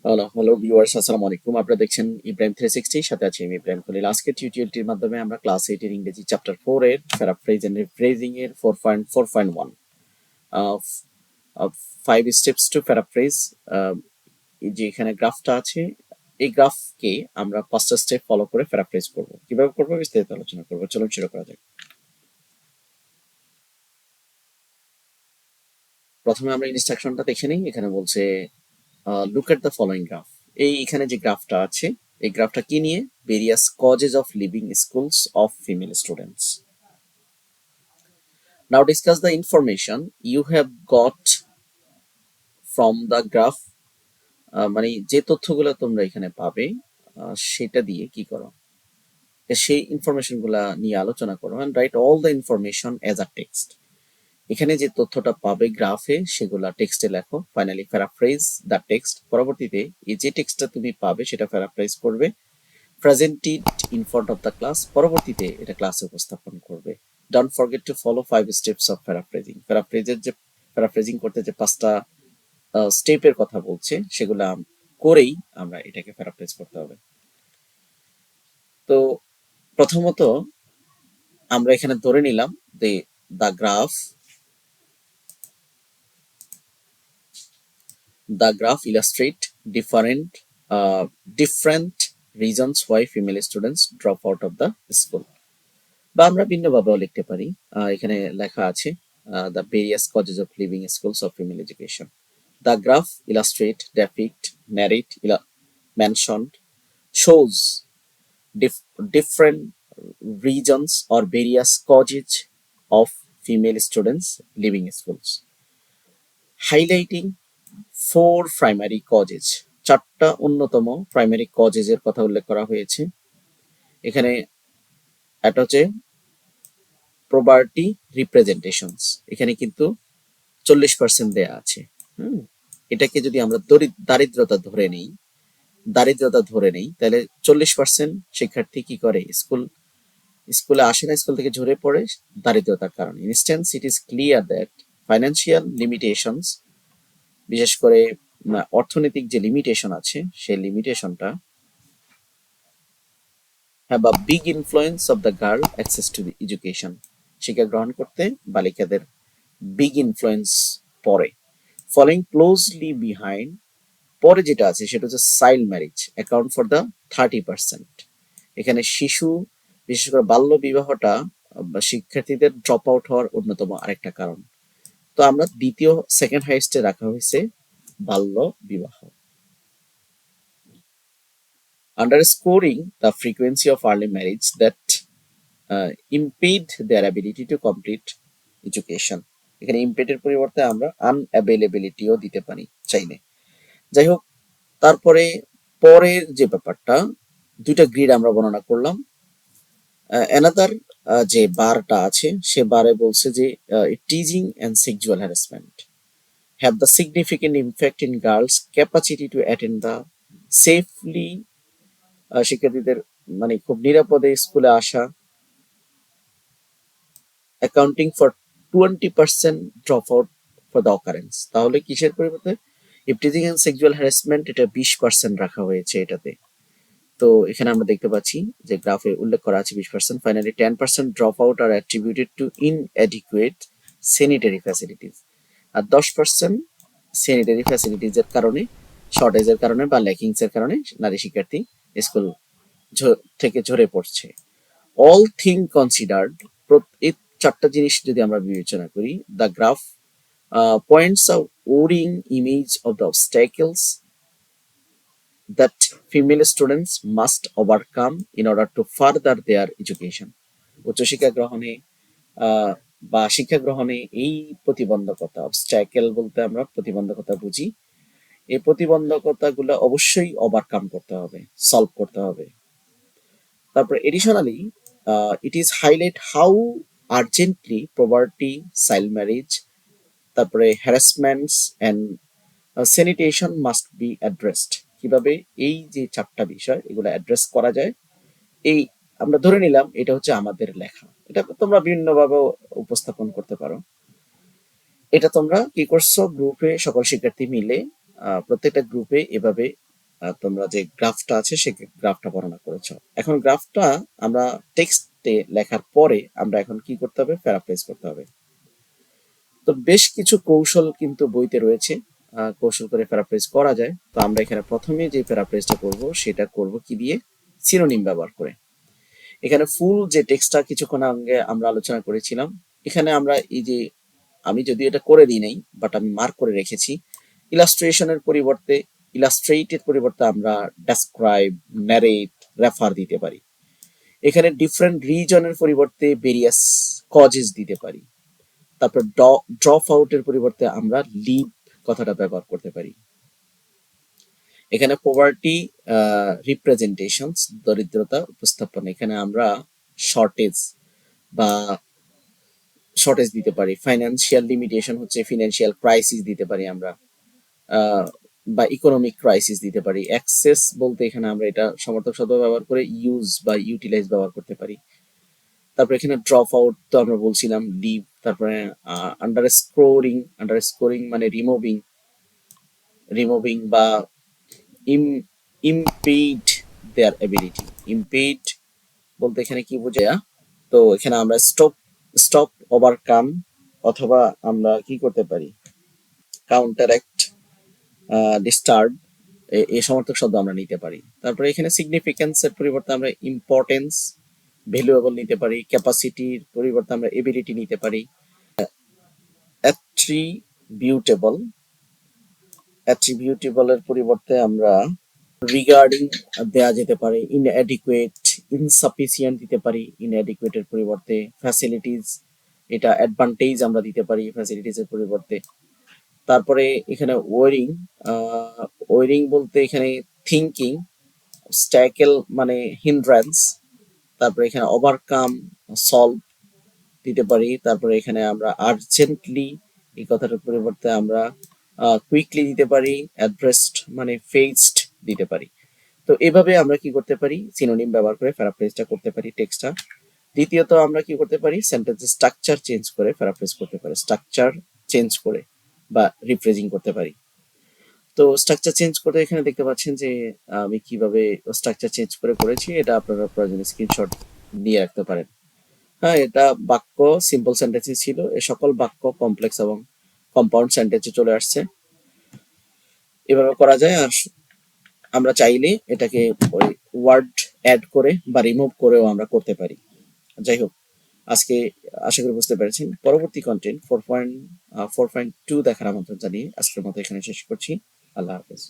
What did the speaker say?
Hello viewers, আসসালামু আলাইকুম। আপনারা দেখছেন ইব্রাহিম 360, সাথে আছি আমি ইব্রাহিম খলিল। আজকের টিউটোরিয়ালটির মাধ্যমে আমরা ক্লাস 8 এর ইংরেজি চ্যাপ্টার 4 এর প্যারাফ্রেজ এন্ড রিফ্রেজিং এর 4.4.1 আহ 5 স্টেপস টু প্যারাফ্রেজ, যে এখানে গ্রাফটা আছে, এই গ্রাফকে আমরা 5টা স্টেপ ফলো করে প্যারাফ্রেজ করব। কিভাবে করব বিস্তারিত আলোচনা করব। চলুন শুরু করা যাক। প্রথমে আমরা ইনস্ট্রাকশনটা দেখে নিই। এখানে বলছে look at the following graph. এখানে যে গ্রাফটা আছে, এই গ্রাফটা কি নিয়ে? Various causes of leaving schools of female students. Now discuss the information you have got from the graph. মানে যে তথ্যগুলো তোমরা এখানে পাবে, সেটা দিয়ে কি করো, সেই ইনফরমেশন গুলা নিয়ে আলোচনা করো। And right all the information as a text. এখানে যে তথ্যটা পাবে গ্রাফে, সেগুলা টেক্সটে লেখো। Finally paraphrase the text. পরবর্তীতে এই যে টেক্সটটা তুমি পাবে সেটা প্যারাফ্রেজ করবে, present it in front of the class. পরবর্তীতে এটা ক্লাসে উপস্থাপন করবে। Don't forget to follow 5 steps of paraphrasing. Paraphrasing করতে যে 5টা স্টেপের কথা বলছে, সেগুলা করেই আমরা এটাকে প্যারাফ্রেজ করতে হবে। তো প্রথমত আমরা এখানে ধরে নিলাম যে the graph illustrate different reasons why female students drop out of the school. বা আমরা ভিন্নভাবেও লিখতে পারি। এখানে লেখা আছে the various causes of leaving schools of female education. The graph illustrate, depict, narrate, mentioned, shows different reasons or various causes of female students leaving schools, highlighting 4 primary causes. 4টা অন্যতম primary causes এর কথা উল্লেখ করা হয়েছে এখানে। এটা হচ্ছে প্রপার্টি রিপ্রেজেন্টেশনস। এখানে কিন্তু 40% দেয়া আছে। এটাকে যদি আমরা দারিদ্রতা ধরে নেই, তাহলে 40% শিক্ষার্থী কি করে? স্কুলে আসে না, স্কুল থেকে ঝরে পড়ে দারিদ্রতার কারণে। Instance it is clear that financial limitations, বিশেষ করে অর্থনৈতিক যে লিমিটেশন আছে, সেই লিমিটেশনটা have a big influence of the girl access to the education. শিক্ষা গ্রহণ করতে বালিকাদের বিগ ইনফ্লুয়েন্স পড়ে। ফলোইং ক্লোজলি বিহাইন্ড, পরে যেটা আছে সেটা হচ্ছে child marriage account for the 30%। এখানে শিশু, বিশেষ করে বাল্য বিবাহটা শিক্ষার্থীদের ড্রপ আউট হওয়ার অন্যতম আরেকটা কারণ। তো আমরা সেকেন্ড হাইয়েস্টে রাখা হয়েছে বাল্য বিবাহ। Underscoring the frequency of early marriage that impede their ability to complete education. এখানে impede এর পরিবর্তে আমরা unavailabilityও দিতে পারি চাইলে। যাই হোক, তারপরে পরের যে ব্যাপারটা, 2টা গ্রিড আমরা বর্ণনা করলাম। অ্যানাদার যে বারটা আছে, সে বারে বলছে যে teasing and sexual harassment have the significant impact in girls' capacity to attend the safely, শিক্ষার্থীদের মানে খুব নিরাপদে স্কুলে আসা, accounting for 20% drop out for the occurrence. তাহলে কিসের পরিবর্তে ইপটিজিং এন্ড সেক্সুয়াল হ্যারাসমেন্ট এটা 20% রাখা হয়েছে এটাতে। তো এখানে আমরা দেখতে পাচ্ছি যে গ্রাফে উল্লেখ করা আছে 20%। Finally 10% drop out are attributed to inadequate sanitary facilities, আর 10% স্যানিটারি ফ্যাসিলিটিস এর কারণে, শর্টেজের কারণে বা ল্যাকিংস এর কারণে নারী শিক্ষার্থী স্কুল থেকে ঝরে পড়ছে। অল থিং কনসিডার্ড, এই 4টা জিনিস যদি আমরা বিবেচনা করি, the graph points a worrying image of the obstacles that female students must overcome in order to further their education. উচ্চশিক্ষা গ্রহণে বা শিক্ষা গ্রহণে এই প্রতিবন্ধকতা, অবস্ট্যাকেল বলতে আমরা প্রতিবন্ধকতা বুঝি, এই প্রতিবন্ধকতাগুলো অবশ্যই ওভারকাম করতে হবে, সলভ করতে হবে। তারপর additionally it is highlight how urgently poverty, child marriage, তারপরে harassments and sanitation must be addressed. কিভাবে এই যে 4টা বিষয় এগুলো অ্যাড্রেস করা যায়, এই আমরা ধরে নিলাম এটা হচ্ছে আমাদের লেখা। এটা তোমরা বিভিন্নভাবে উপস্থাপন করতে পারো। এটা তোমরা কি করছো, গ্রুপে সকল শিক্ষার্থী মিলে প্রত্যেকটা গ্রুপে এভাবে তোমরা যে গ্রাফটা আছে সেই গ্রাফটা বর্ণনা করেছো। এখন গ্রাফটা আমরা টেক্সটে লেখার পরে আমরা এখন কি করতে হবে, প্যারাফ্রেজ করতে হবে। তো বেশ কিছু কৌশল কিন্তু বইতে রয়েছে, কৌশল করে প্যারাফ্রেজ করা যায়। তো আমরা এখানে প্রথমে যে প্যারাফ্রেজটা করব সেটা করব কি দিয়ে, সিনোনিম ব্যবহার করে। এখানে ফুল যে টেক্সটটা কিছুক্ষণ আগে আমরা আলোচনা করেছিলাম, এখানে আমরা এই যে, আমি যদি এটা করে দিই নাই বাট আমি মার্ক করে রেখেছি, ইলাস্ট্রেশনের পরিবর্তে, ইলাস্ট্রেটের পরিবর্তে আমরা ডেসক্রাইব, ন্যারেট, রেফার দিতে পারি। এখানে ডিফারেন্ট রিজনের পরিবর্তে ভেরিয়াস কজেস দিতে পারি। তারপর ড্রপ আউটের পরিবর্তে আমরা লিভ কথাটা ব্যবহার করতে পারি। এখানে পভার্টি রিপ্রেজেন্টেশনস, দরিদ্রতা উপস্থাপন, এখানে আমরা শর্টেজ বা শর্টেজ দিতে পারি। ফাইন্যান্সিয়াল লিমিটেশন হচ্ছে ফিনান্সিয়াল ক্রাইসিস দিতে পারি আমরা, বা ইকোনমিক ক্রাইসিস দিতে পারি। অ্যাক্সেস বলতে এখানে আমরা এটা সমর্থক শব্দ ব্যবহার করে ইউজ বা ইউটিলাইজ ব্যবহার করতে পারি। তারপরে এখানে ড্রপ আউট তো আমরা বলছিলাম, লিভ। তারপরে আন্ডারস্কোরিং মানে রিমুভিং বা ইমপেইড দেয়ার এবিলিটি। ইমপেইড বলতে এখানে কি বোঝায়, তো এখানে আমরা স্টপ, ওভারকাম, অথবা আমরা কি করতে পারি, কাউন্টারঅ্যাক্ট, ডিস্টার্ব, এই সমর্থক শব্দ আমরা নিতে পারি। তারপরে এখানে সিগনিফিকেন্সের পরিবর্তে আমরা ইম্পর্টেন্স, ভ্যালুয়েবল নিতে পারি। ক্যাপাসিটির পরিবর্তে আমরা এবিলিটি নিতে পারি। অ্যাট্রিবিউটেবল, অ্যাট্রিবিউটেবলের পরিবর্তে আমরা রিগার্ডিং দেয়া যেতে পারে। ইনঅ্যাডিকুয়েট, ইনসাফিসিয়েন্ট দিতে পারি ইনঅ্যাডিকুয়েটের পরিবর্তে। ফ্যাসিলিটিস, এটা অ্যাডভান্টেজ আমরা দিতে পারি ফ্যাসিলিটিসের পরিবর্তে। তারপরে এখানে ওয়ারিং বলতে এখানে থিঙ্কিং, স্ট্যাকেল মানে হিন্ড্রেন্স। তারপরে এখানে ওভারকাম, সলভ দিতে পারি। তারপরে এখানে আমরা আর্জেন্টলি, এই কথাটার পরিবর্তে আমরা কুইকলি দিতে পারি। অ্যাড্রেসড মানে ফেসড দিতে পারি। তো এভাবে আমরা কি করতে পারি, সিনোনিম ব্যবহার করে প্যারাফ্রেজটা করতে পারি টেক্সটটা। দ্বিতীয়ত আমরা কি করতে পারি, সেন্টেন্সের স্ট্রাকচার চেঞ্জ করে প্যারাফ্রেজ করতে পারি, স্ট্রাকচার চেঞ্জ করে বা রিফ্রেজিং করতে পারি। তো স্ট্রাকচার চেঞ্জ করে এখানে দেখতে পাচ্ছেন যে আমি কিভাবে স্ট্রাকচার চেঞ্জ করে করেছি, এটা আপনারা প্রয়োজনে স্ক্রিনশট দিয়ে রাখতে পারেন। হ্যাঁ, এটা বাক্য সিম্পল সেন্টেন্সে ছিল, এ সকল বাক্য কমপ্লেক্স এবং কম্পাউন্ড সেন্টেন্সে চলে আসছে। এভাবে করা যায়। আর আমরা চাইলে এটাকে ওই ওয়ার্ড অ্যাড করে বা রিমুভ করেও আমরা করতে পারি। যাই হোক, আজকে আশা করি বুঝতে পেরেছেন। পরবর্তী কন্টেন্ট 4.2 দেখার আমন্ত্রণ জানিয়ে আজকের মতো এখানে শেষ করছি। আল্লাহ হাফেজ।